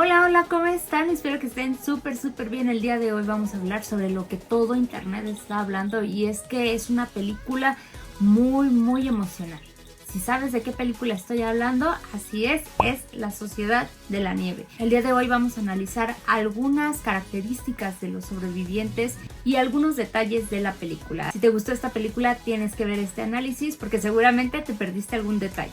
Hola, hola, ¿cómo están? Espero que estén súper bien. El día de hoy vamos a hablar sobre lo que todo internet está hablando y es que es una película muy emocional. Si sabes de qué película estoy hablando, así es La Sociedad de la Nieve. El día de hoy vamos a analizar algunas características de los sobrevivientes y algunos detalles de la película. Si te gustó esta película, tienes que ver este análisis porque seguramente te perdiste algún detalle.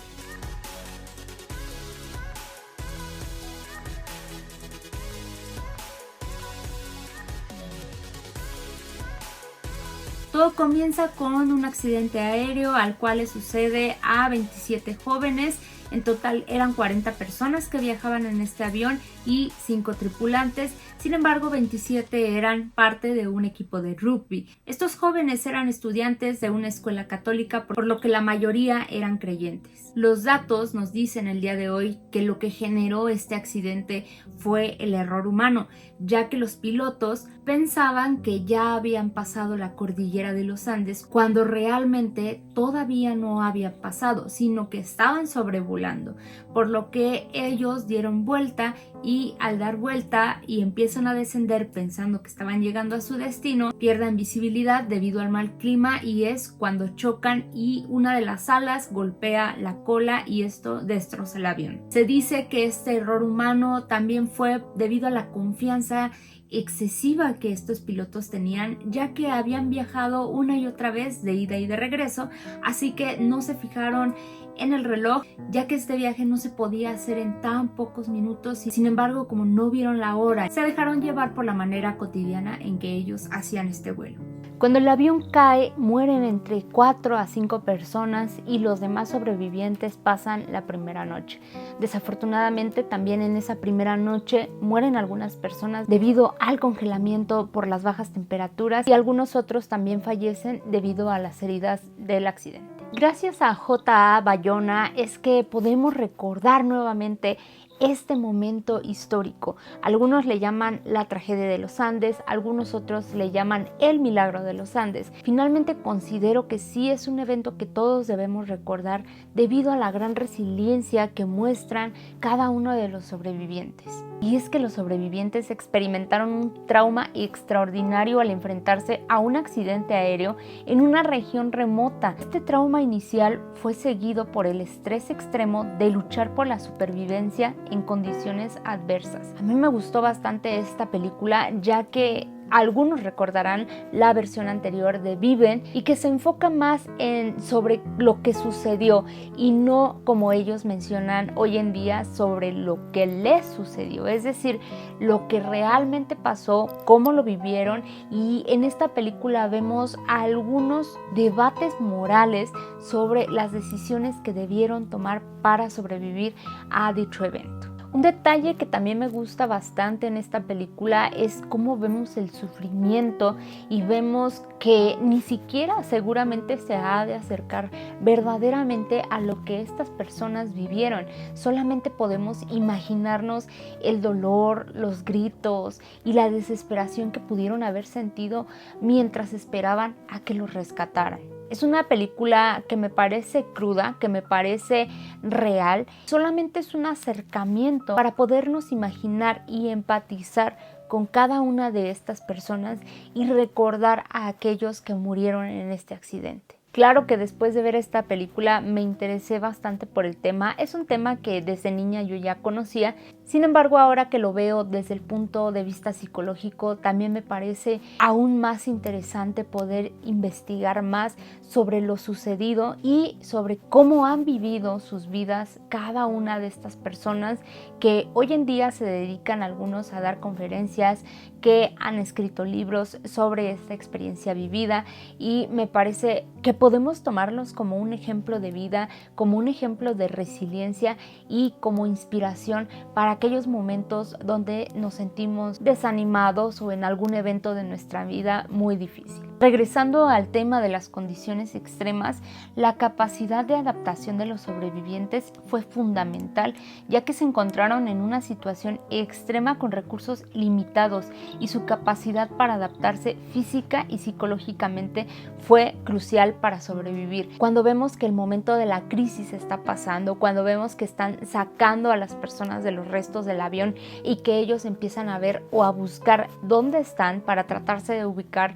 Todo comienza con un accidente aéreo al cual le sucede a 27 jóvenes. En total eran 40 personas que viajaban en este avión y 5 tripulantes. Sin embargo, 27 eran parte de un equipo de rugby. Estos jóvenes eran estudiantes de una escuela católica, por lo que la mayoría eran creyentes. Los datos nos dicen el día de hoy que lo que generó este accidente fue el error humano, ya que los pilotos pensaban que ya habían pasado la cordillera de los Andes cuando realmente todavía no había pasado, sino que estaban sobrevolando, por lo que ellos dieron vuelta y al dar vuelta y empiezan a descender pensando que estaban llegando a su destino, pierden visibilidad debido al mal clima y es cuando chocan y una de las alas golpea la cola y esto destroza el avión. Se dice que este error humano también fue debido a la confianza excesiva que estos pilotos tenían, ya que habían viajado una y otra vez de ida y de regreso, así que no se fijaron en el reloj, ya que este viaje no se podía hacer en tan pocos minutos y sin embargo, como no vieron la hora, se dejaron llevar por la manera cotidiana en que ellos hacían este vuelo. Cuando el avión cae, mueren entre 4 a 5 personas y los demás sobrevivientes pasan la primera noche. Desafortunadamente, también en esa primera noche mueren algunas personas debido al congelamiento por las bajas temperaturas y algunos otros también fallecen debido a las heridas del accidente. Gracias a J.A. Bayona es que podemos recordar nuevamente este momento histórico. Algunos le llaman la tragedia de los Andes, algunos otros le llaman el milagro de los Andes. Finalmente considero que sí es un evento que todos debemos recordar debido a la gran resiliencia que muestran cada uno de los sobrevivientes. Y es que los sobrevivientes experimentaron un trauma extraordinario al enfrentarse a un accidente aéreo en una región remota. Este trauma inicial fue seguido por el estrés extremo de luchar por la supervivencia en condiciones adversas. A mí me gustó bastante esta película, ya que algunos recordarán la versión anterior de Viven y que se enfoca más en sobre lo que sucedió y no como ellos mencionan hoy en día sobre lo que les sucedió, es decir, lo que realmente pasó, cómo lo vivieron, y en esta película vemos algunos debates morales sobre las decisiones que debieron tomar para sobrevivir a dicho evento. Un detalle que también me gusta bastante en esta película es cómo vemos el sufrimiento y vemos que ni siquiera seguramente se ha de acercar verdaderamente a lo que estas personas vivieron. Solamente podemos imaginarnos el dolor, los gritos y la desesperación que pudieron haber sentido mientras esperaban a que los rescataran. Es una película que me parece cruda, que me parece real. Solamente es un acercamiento para podernos imaginar y empatizar con cada una de estas personas y recordar a aquellos que murieron en este accidente. Claro que después de ver esta película me interesé bastante por el tema. Es un tema que desde niña yo ya conocía. Sin embargo, ahora que lo veo desde el punto de vista psicológico, también me parece aún más interesante poder investigar más sobre lo sucedido y sobre cómo han vivido sus vidas cada una de estas personas que hoy en día se dedican algunos a dar conferencias, que han escrito libros sobre esta experiencia vivida, y me parece que podemos tomarlos como un ejemplo de vida, como un ejemplo de resiliencia y como inspiración para aquellos momentos donde nos sentimos desanimados o en algún evento de nuestra vida muy difícil. Regresando al tema de las condiciones extremas, la capacidad de adaptación de los sobrevivientes fue fundamental, ya que se encontraron en una situación extrema con recursos limitados y su capacidad para adaptarse física y psicológicamente fue crucial para sobrevivir. Cuando vemos que el momento de la crisis está pasando, cuando vemos que están sacando a las personas de los restos del avión y que ellos empiezan a ver o a buscar dónde están para tratarse de ubicar,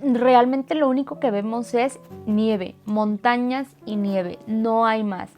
realmente lo único que vemos es nieve, montañas y nieve, no hay más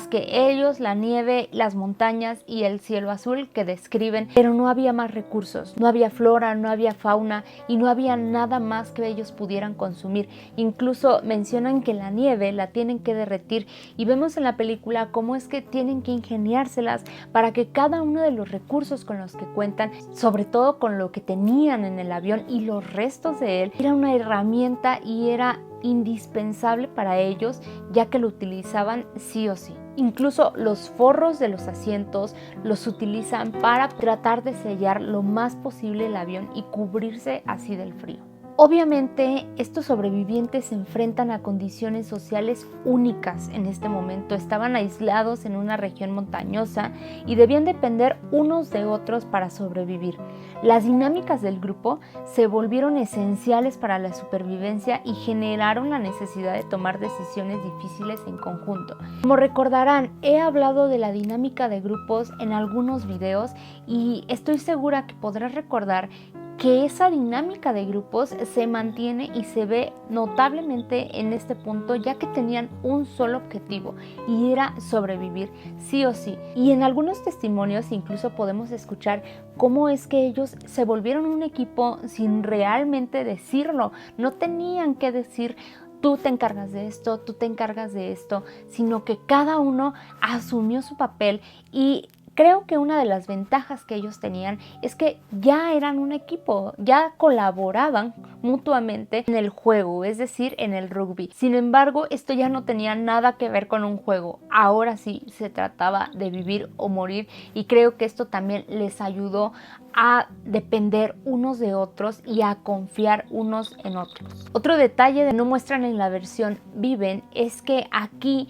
que ellos, la nieve, las montañas y el cielo azul que describen, pero no había más recursos, no había flora, no había fauna y no había nada más que ellos pudieran consumir. Incluso mencionan que la nieve la tienen que derretir y vemos en la película cómo es que tienen que ingeniárselas para que cada uno de los recursos con los que cuentan, sobre todo con lo que tenían en el avión y los restos de él, era una herramienta y era indispensable para ellos, ya que lo utilizaban sí o sí. Incluso los forros de los asientos los utilizan para tratar de sellar lo más posible el avión y cubrirse así del frío. Obviamente, estos sobrevivientes se enfrentan a condiciones sociales únicas en este momento. Estaban aislados en una región montañosa y debían depender unos de otros para sobrevivir. Las dinámicas del grupo se volvieron esenciales para la supervivencia y generaron la necesidad de tomar decisiones difíciles en conjunto. Como recordarán, he hablado de la dinámica de grupos en algunos videos y estoy segura que podrás recordar que esa dinámica de grupos se mantiene y se ve notablemente en este punto, ya que tenían un solo objetivo y era sobrevivir sí o sí. Y en algunos testimonios incluso podemos escuchar cómo es que ellos se volvieron un equipo sin realmente decirlo. No tenían que decir: tú te encargas de esto, tú te encargas de esto, sino que cada uno asumió su papel. Y creo que una de las ventajas que ellos tenían es que ya eran un equipo, ya colaboraban mutuamente en el juego, es decir, en el rugby. Sin embargo, esto ya no tenía nada que ver con un juego. Ahora sí se trataba de vivir o morir, y creo que esto también les ayudó a depender unos de otros y a confiar unos en otros. Otro detalle que no muestran en la versión Viven es que aquí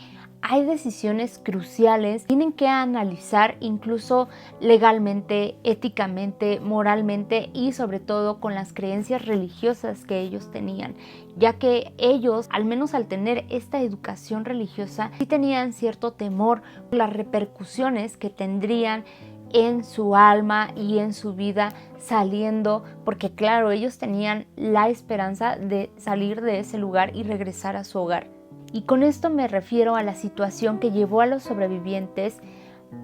hay decisiones cruciales, tienen que analizar incluso legalmente, éticamente, moralmente y sobre todo con las creencias religiosas que ellos tenían, ya que ellos, al menos al tener esta educación religiosa, sí tenían cierto temor por las repercusiones que tendrían en su alma y en su vida saliendo, porque claro, ellos tenían la esperanza de salir de ese lugar y regresar a su hogar. Y con esto me refiero a la situación que llevó a los sobrevivientes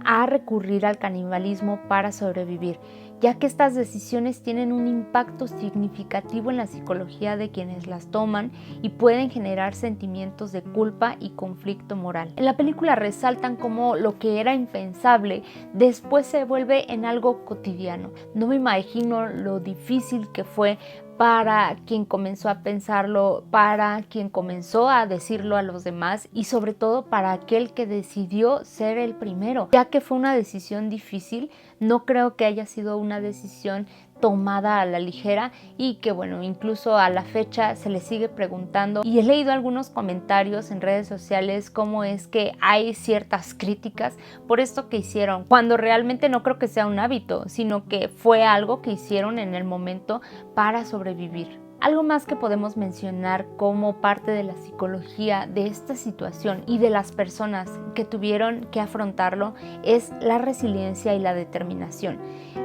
a recurrir al canibalismo para sobrevivir, ya que estas decisiones tienen un impacto significativo en la psicología de quienes las toman y pueden generar sentimientos de culpa y conflicto moral. En la película resaltan cómo lo que era impensable después se vuelve en algo cotidiano. No me imagino lo difícil que fue para quien comenzó a pensarlo, para quien comenzó a decirlo a los demás y sobre todo para aquel que decidió ser el primero, ya que fue una decisión difícil. No creo que haya sido una decisión tomada a la ligera y que bueno, incluso a la fecha se le sigue preguntando, y he leído algunos comentarios en redes sociales cómo es que hay ciertas críticas por esto que hicieron, cuando realmente no creo que sea un hábito, sino que fue algo que hicieron en el momento para sobrevivir. Algo más que podemos mencionar como parte de la psicología de esta situación y de las personas que tuvieron que afrontarlo es la resiliencia y la determinación.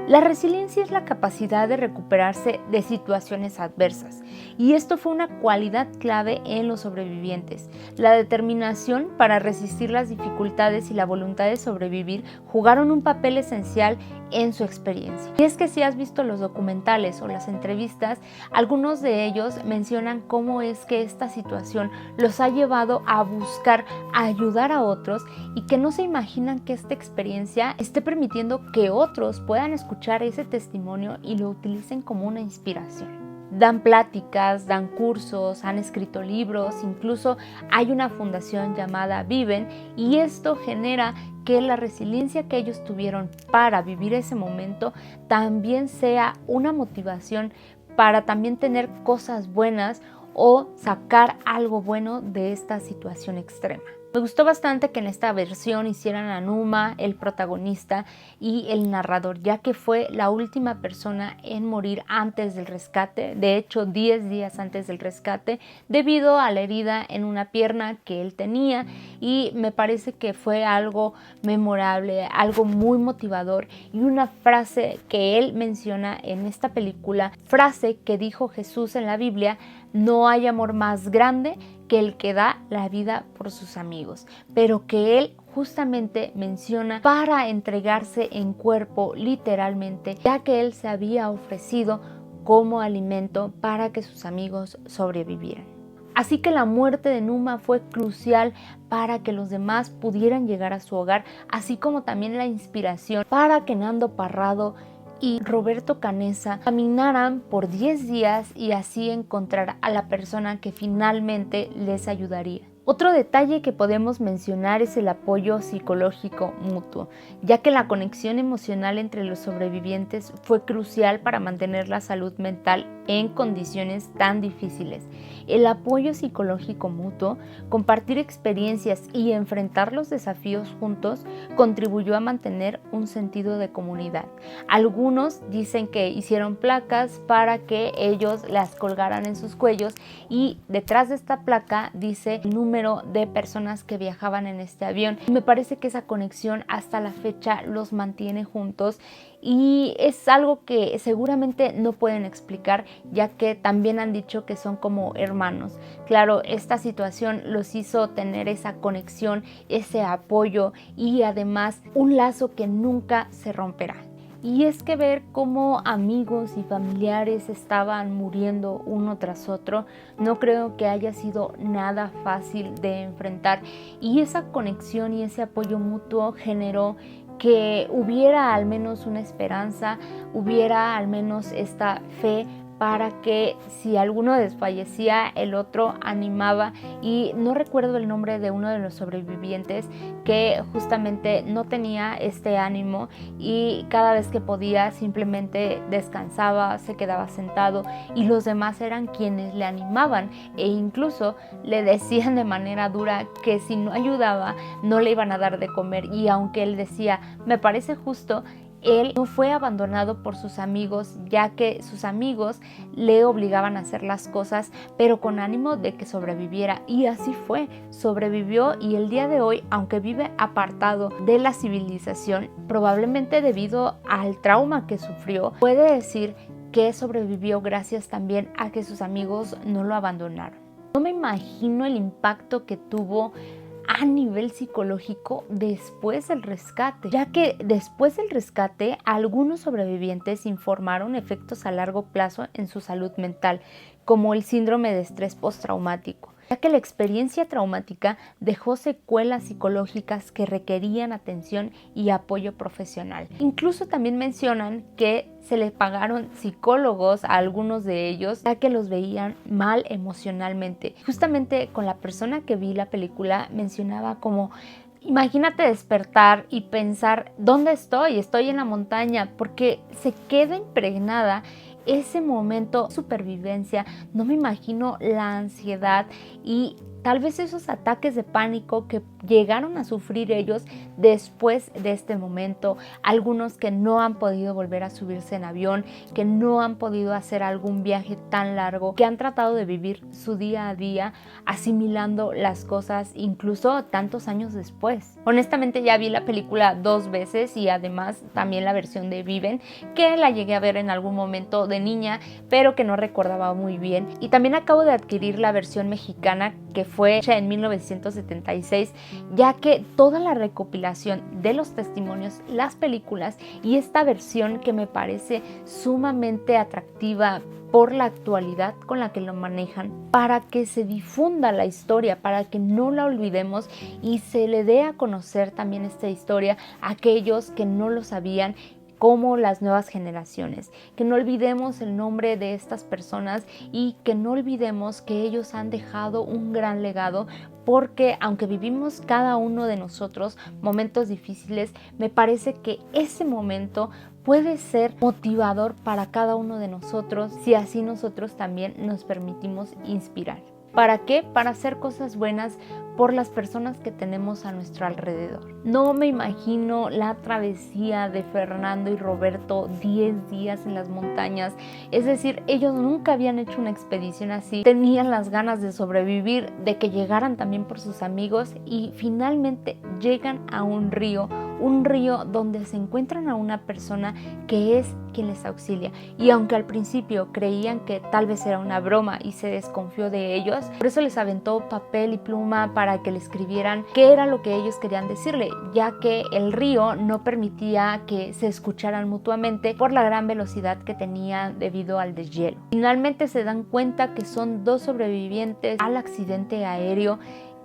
La resiliencia es la capacidad de recuperarse de situaciones adversas, y esto fue una cualidad clave en los sobrevivientes. La determinación para resistir las dificultades y la voluntad de sobrevivir jugaron un papel esencial en su experiencia. Y es que si has visto los documentales o las entrevistas, algunos de ellos mencionan cómo es que esta situación los ha llevado a buscar ayudar a otros, y que no se imaginan que esta experiencia esté permitiendo que otros puedan escuchar ese testimonio y lo utilicen como una inspiración. Dan pláticas, dan cursos, han escrito libros, incluso hay una fundación llamada Viven, y esto genera que la resiliencia que ellos tuvieron para vivir ese momento también sea una motivación para también tener cosas buenas o sacar algo bueno de esta situación extrema. Me gustó bastante que en esta versión hicieran a Numa el protagonista y el narrador, ya que fue la última persona en morir antes del rescate, de hecho 10 días antes del rescate, debido a la herida en una pierna que él tenía, y me parece que fue algo memorable, algo muy motivador, y una frase que él menciona en esta película, frase que dijo Jesús en la Biblia: no hay amor más grande que el que da la vida por sus amigos, pero que él justamente menciona para entregarse en cuerpo literalmente, ya que él se había ofrecido como alimento para que sus amigos sobrevivieran. Así que la muerte de Numa fue crucial para que los demás pudieran llegar a su hogar, así como también la inspiración para que Nando Parrado y Roberto Canessa caminaran por 10 días y así encontrar a la persona que finalmente les ayudaría. Otro detalle que podemos mencionar es el apoyo psicológico mutuo, ya que la conexión emocional entre los sobrevivientes fue crucial para mantener la salud mental en condiciones tan difíciles. El apoyo psicológico mutuo, compartir experiencias y enfrentar los desafíos juntos contribuyó a mantener un sentido de comunidad. Algunos dicen que hicieron placas para que ellos las colgaran en sus cuellos, y detrás de esta placa dice el número de personas que viajaban en este avión. Me parece que esa conexión hasta la fecha los mantiene juntos, y es algo que seguramente no pueden explicar, ya que también han dicho que son como hermanos. Claro, esta situación los hizo tener esa conexión, ese apoyo y además un lazo que nunca se romperá. Y es que ver cómo amigos y familiares estaban muriendo uno tras otro, no creo que haya sido nada fácil de enfrentar, y esa conexión y ese apoyo mutuo generó que hubiera al menos una esperanza, hubiera al menos esta fe para que si alguno desfallecía, el otro animaba. Y no recuerdo el nombre de uno de los sobrevivientes que justamente no tenía este ánimo, y cada vez que podía simplemente descansaba, se quedaba sentado, y los demás eran quienes le animaban e incluso le decían de manera dura que si no ayudaba no le iban a dar de comer. Y aunque él decía, me parece justo, él no fue abandonado por sus amigos, ya que sus amigos le obligaban a hacer las cosas, pero con ánimo de que sobreviviera. Y así fue, sobrevivió, y el día de hoy, aunque vive apartado de la civilización, probablemente debido al trauma que sufrió, puede decir que sobrevivió gracias también a que sus amigos no lo abandonaron. No me imagino el impacto que tuvo a nivel psicológico después del rescate, ya que después del rescate algunos sobrevivientes informaron efectos a largo plazo en su salud mental, como el síndrome de estrés postraumático, ya que la experiencia traumática dejó secuelas psicológicas que requerían atención y apoyo profesional. Incluso también mencionan que se les pagaron psicólogos a algunos de ellos, ya que los veían mal emocionalmente. Justamente con la persona que vi la película mencionaba como: imagínate despertar y pensar, ¿dónde estoy? Estoy en la montaña, porque se queda impregnada ese momento de supervivencia. No me imagino la ansiedad y tal vez esos ataques de pánico que llegaron a sufrir ellos después de este momento. Algunos que no han podido volver a subirse en avión, que no han podido hacer algún viaje tan largo, que han tratado de vivir su día a día asimilando las cosas incluso tantos años después. Honestamente ya vi la película 2 veces, y además también la versión de Viven, que la llegué a ver en algún momento de niña, pero que no recordaba muy bien. Y también acabo de adquirir la versión mexicana, que fue hecha en 1976, ya que toda la recopilación de los testimonios, las películas y esta versión que me parece sumamente atractiva por la actualidad con la que lo manejan, para que se difunda la historia, para que no la olvidemos y se le dé a conocer también esta historia a aquellos que no lo sabían, como las nuevas generaciones. Que no olvidemos el nombre de estas personas y que no olvidemos que ellos han dejado un gran legado, porque aunque vivimos cada uno de nosotros momentos difíciles, me parece que ese momento puede ser motivador para cada uno de nosotros si así nosotros también nos permitimos inspirar. ¿Para qué? Para hacer cosas buenas por las personas que tenemos a nuestro alrededor. No me imagino la travesía de Fernando y Roberto 10 días en las montañas. Es decir, ellos nunca habían hecho una expedición así. Tenían las ganas de sobrevivir, de que llegaran también por sus amigos y finalmente llegan a un río donde se encuentran a una persona que es quien les auxilia. Y aunque al principio creían que tal vez era una broma y se desconfió de ellos, por eso les aventó papel y pluma para que le escribieran qué era lo que ellos querían decirle, ya que el río no permitía que se escucharan mutuamente por la gran velocidad que tenía debido al deshielo. Finalmente se dan cuenta que son 2 sobrevivientes al accidente aéreo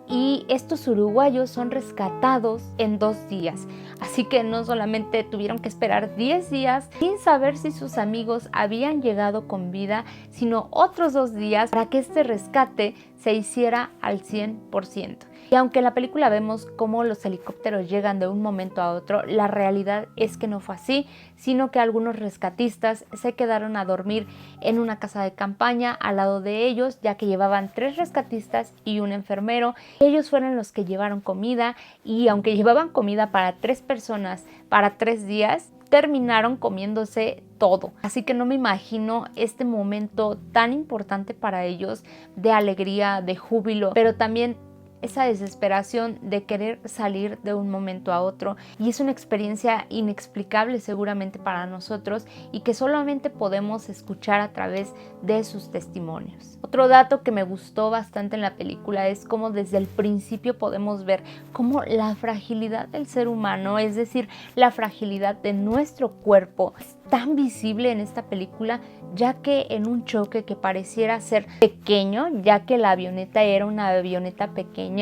y estos uruguayos son rescatados en 2 días. Así que no solamente tuvieron que esperar 10 días sin saber si sus amigos habían llegado con vida, sino otros 2 días para que este rescate se hiciera al 100%. Y aunque en la película vemos cómo los helicópteros llegan de un momento a otro, la realidad es que no fue así, sino que algunos rescatistas se quedaron a dormir en una casa de campaña al lado de ellos, ya que llevaban 3 rescatistas y un enfermero. Ellos fueron los que llevaron comida y aunque llevaban comida para 3 personas para 3 días, terminaron comiéndose todo. Así que no me imagino este momento tan importante para ellos de alegría, de júbilo, pero también esa desesperación de querer salir de un momento a otro, y es una experiencia inexplicable seguramente para nosotros y que solamente podemos escuchar a través de sus testimonios. Otro dato que me gustó bastante en la película es cómo desde el principio podemos ver cómo la fragilidad del ser humano, es decir, la fragilidad de nuestro cuerpo, es tan visible en esta película, ya que en un choque que pareciera ser pequeño, ya que la avioneta era una avioneta pequeña,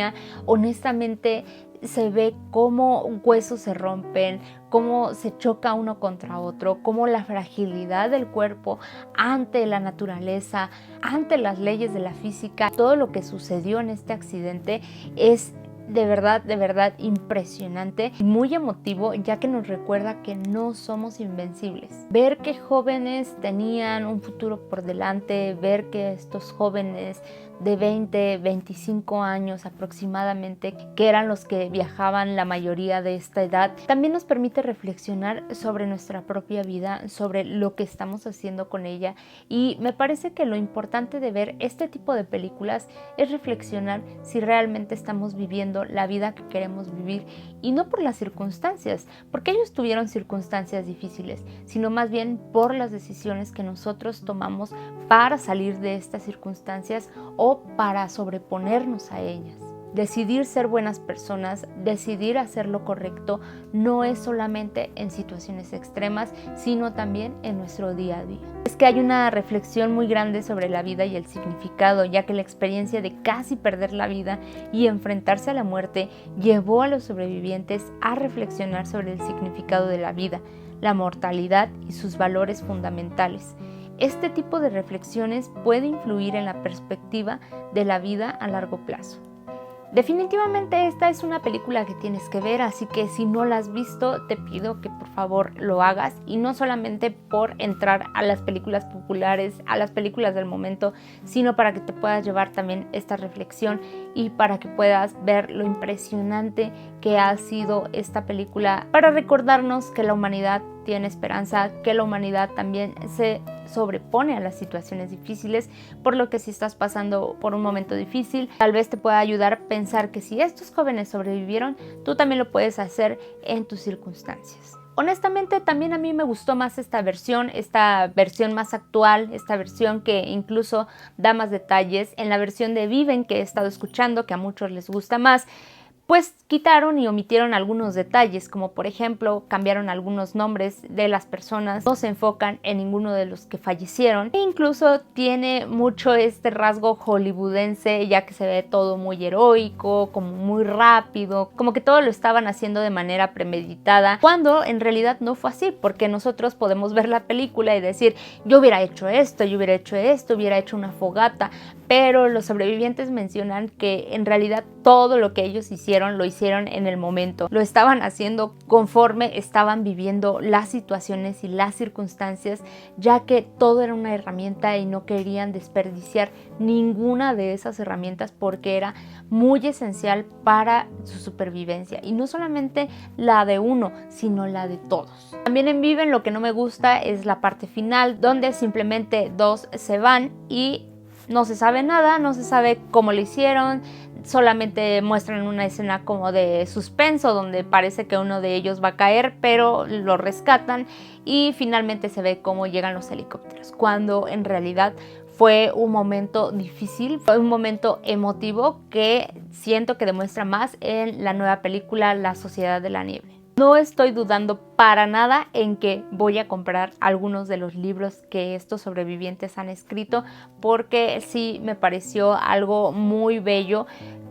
honestamente se ve cómo huesos se rompen, cómo se choca uno contra otro, cómo la fragilidad del cuerpo ante la naturaleza, ante las leyes de la física, todo lo que sucedió en este accidente es de verdad impresionante y muy emotivo, ya que nos recuerda que no somos invencibles. Ver que jóvenes tenían un futuro por delante, ver que estos jóvenes de 20, 25 años aproximadamente, que eran los que viajaban la mayoría de esta edad, también nos permite reflexionar sobre nuestra propia vida, sobre lo que estamos haciendo con ella, y me parece que lo importante de ver este tipo de películas es reflexionar si realmente estamos viviendo la vida que queremos vivir y no por las circunstancias, porque ellos tuvieron circunstancias difíciles, sino más bien por las decisiones que nosotros tomamos para salir de estas circunstancias o para sobreponernos a ellas. Decidir ser buenas personas, decidir hacer lo correcto, no es solamente en situaciones extremas, sino también en nuestro día a día. Es que hay una reflexión muy grande sobre la vida y el significado, ya que la experiencia de casi perder la vida y enfrentarse a la muerte llevó a los sobrevivientes a reflexionar sobre el significado de la vida, la mortalidad y sus valores fundamentales. Este tipo de reflexiones puede influir en la perspectiva de la vida a largo plazo. Definitivamente esta es una película que tienes que ver, así que si no la has visto te pido que por favor lo hagas, y no solamente por entrar a las películas populares, a las películas del momento, sino para que te puedas llevar también esta reflexión y para que puedas ver lo impresionante que ha sido esta película para recordarnos que la humanidad tiene esperanza, que la humanidad también se sobrepone a las situaciones difíciles, por lo que si estás pasando por un momento difícil, tal vez te pueda ayudar a pensar que si estos jóvenes sobrevivieron, tú también lo puedes hacer en tus circunstancias. Honestamente también a mí me gustó más esta versión más actual, esta versión que incluso da más detalles. En la versión de Viven que he estado escuchando, que a muchos les gusta más, pues quitaron y omitieron algunos detalles, como por ejemplo cambiaron algunos nombres de las personas, no se enfocan en ninguno de los que fallecieron, e incluso tiene mucho este rasgo hollywoodense, ya que se ve todo muy heroico, como muy rápido, como que todo lo estaban haciendo de manera premeditada, cuando en realidad no fue así, porque nosotros podemos ver la película y decir, yo hubiera hecho esto, hubiera hecho una fogata, pero los sobrevivientes mencionan que en realidad todo lo que ellos hicieron lo hicieron en el momento. Lo estaban haciendo conforme estaban viviendo las situaciones y las circunstancias, ya que todo era una herramienta y no querían desperdiciar ninguna de esas herramientas porque era muy esencial para su supervivencia. Y no solamente la de uno, sino la de todos. También en Viven lo que no me gusta es la parte final, donde simplemente dos se van y no se sabe nada, no se sabe cómo lo hicieron. Solamente muestran una escena como de suspenso donde parece que uno de ellos va a caer, pero lo rescatan y finalmente se ve cómo llegan los helicópteros, cuando en realidad fue un momento difícil, fue un momento emotivo que siento que demuestra más en la nueva película La Sociedad de la Nieve. No estoy dudando para nada en que voy a comprar algunos de los libros que estos sobrevivientes han escrito, porque sí me pareció algo muy bello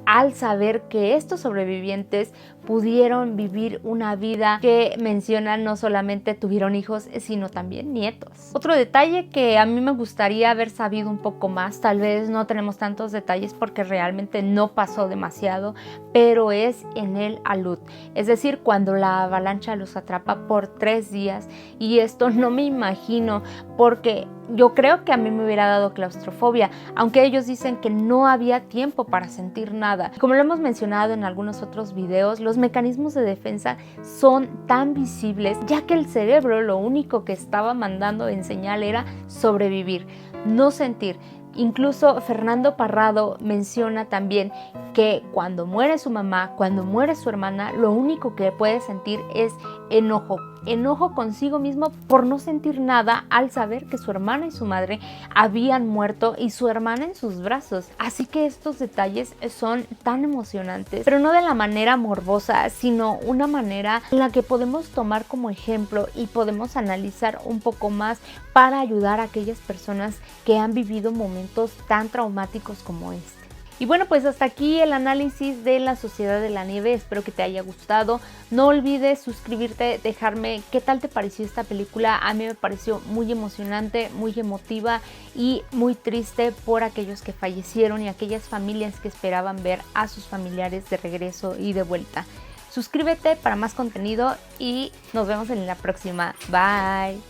al saber que estos sobrevivientes pudieron vivir una vida que mencionan no solamente tuvieron hijos, sino también nietos. Otro detalle que a mí me gustaría haber sabido un poco más, tal vez no tenemos tantos detalles porque realmente no pasó demasiado, pero es en el alud, es decir, cuando la avalancha los atrapa por 3 días, y esto no me imagino porque yo creo que a mí me hubiera dado claustrofobia, aunque ellos dicen que no había tiempo para sentir nada. Como lo hemos mencionado en algunos otros videos, los mecanismos de defensa son tan visibles, ya que el cerebro lo único que estaba mandando en señal era sobrevivir, no sentir. Incluso Fernando Parrado menciona también que cuando muere su mamá, cuando muere su hermana, lo único que puede sentir es enojo consigo mismo por no sentir nada al saber que su hermana y su madre habían muerto y su hermana en sus brazos. Así que estos detalles son tan emocionantes, pero no de la manera morbosa, sino una manera en la que podemos tomar como ejemplo y podemos analizar un poco más para ayudar a aquellas personas que han vivido momentos tan traumáticos como este. Y bueno, pues hasta aquí el análisis de La Sociedad de la Nieve. Espero que te haya gustado. No olvides suscribirte, dejarme qué tal te pareció esta película. A mí me pareció muy emocionante, muy emotiva y muy triste por aquellos que fallecieron y aquellas familias que esperaban ver a sus familiares de regreso y de vuelta. Suscríbete para más contenido y nos vemos en la próxima. Bye.